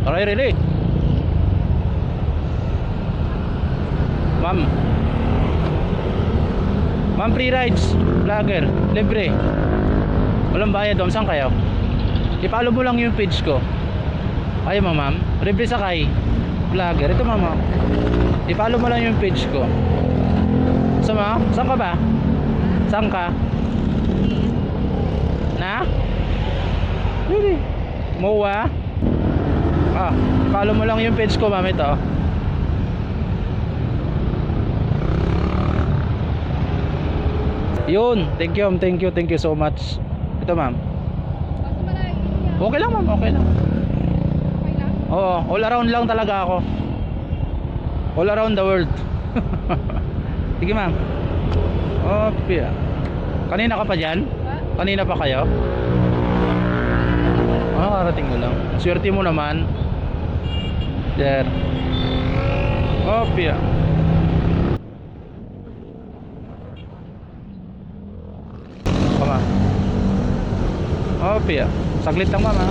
Aray, really? Ma'am. Ma'am, free rides. Vlogger. Libre. Walang bayad doon. Saan kayo? I-follow mo lang yung page ko. Ayaw mo, ma'am. Libre sakay. Vlogger. Ito, mama. I-follow mo lang yung page ko. Sama? Saan ka ba? Saan ka? Na? Really? Mowa? Ah, follow mo lang yung page ko, ma'am. Ito. Yun. Thank you so much. Ito, ma'am. Okay lang, ma'am. Okay lang. Oo, all around lang talaga ako. All around the world. Sige, ma'am. Okay. Kanina ka pa dyan? Kanina pa kayo? Ah, karating mo lang. Swerte mo naman. There. Okay. Mama. Okay. Saglit lang, mama.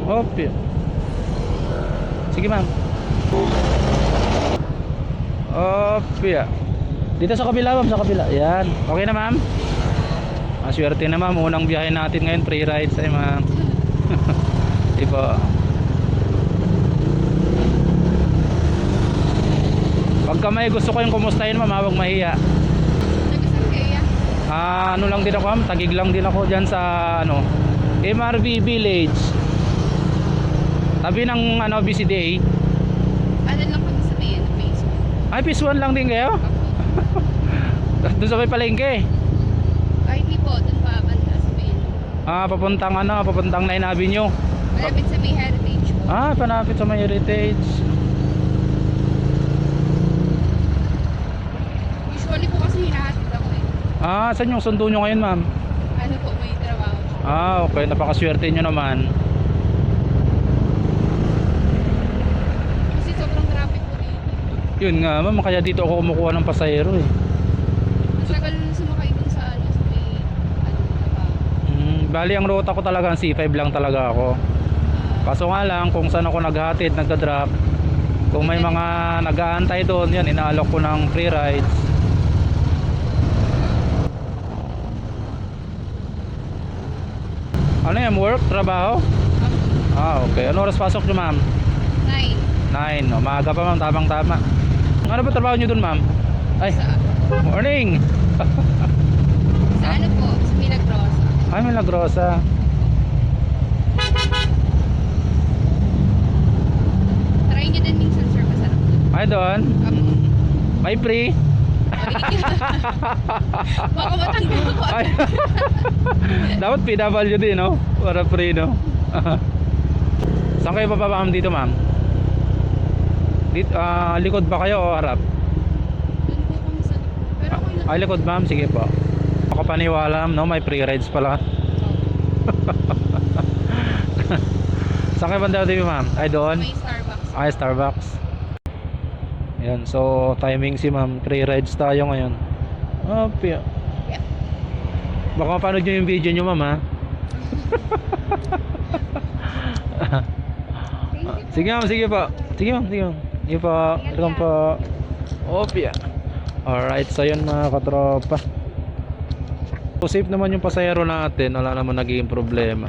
Okay. Sige, ma'am. Okay. Dito sa kabila, ma'am, sa kabila. Yan. Okay na, ma'am? Maswerte na, ma'am. Unang biyahe natin ngayon, free rides ay, ma'am. Diba? Pagka may gusto ko yung kumustahin, ma'am, huwag mahiya. Ano lang din ako, ma'am. Tagig lang din ako dyan sa ano, MRV Village. Tabi ng ano, BCDA. Ano lang kami sabihin, phase 1. Ay, phase 1 lang din kayo? Doon sa may palengke. Ay, hindi po, doon pa banda sabihin. Papuntang ano, papuntang 9 Avenue. Malapit sa may heritage po. Panapit sa may heritage. Usually po kasi hinahatid ako eh. Saan yung sundo nyo ngayon, ma'am? Ano po, may trabaho. Okay, napakaswerte nyo naman. Kasi sobrang traffic po dito. Yun nga, ma'am, kaya dito ako kumukuha ng pasahero eh. Matagal na sumakay dun sa ano, sa may ano, trabaho. Bali, ang ruta ko talaga, C5 lang talaga ako. Kaso nga lang, kung saan ako naghatid, nagda-drop, kung may mga nag-aantay doon, yan, inaalok ko ng free rides. Ano yan, work? Trabaho? Okay. Ano oras pasok nyo, ma'am? 9. 9. Maaga pa, ma'am. Tamang tama. Ano ba trabaho nyo dun, ma'am? Ay, morning! Sa ano po, sa Milagrosa. Ay, Milagrosa. Try nyo din minsan, sir, masarap. Ay, doon? May free? Baka matanggal ako. Ay. Dapat PWD, no? Para free, no? Saan kayo bababa, ma'am, dito, ma'am? Dito, likod ba kayo o harap? Doon po kami sa likod. Pero okay lang. Ay, likod, ma'am. Sige po. Ako paniwala, no? May free rides pala. Saan kayo banda dito, ma'am? Ay, doon? May Starbucks. Ay, Starbucks. Yan, so timing si ma'am. Free rides tayo ngayon. Yep. Baka mapanood nyo yung video nyo, ma'am, ha? Sige, ma'am, sige po. Sige, ma'am, sige, ma'am. Sige po, welcome po. Opya. Alright, so yun mga katropa. So safe naman yung pasahero natin. Wala naman naging problema.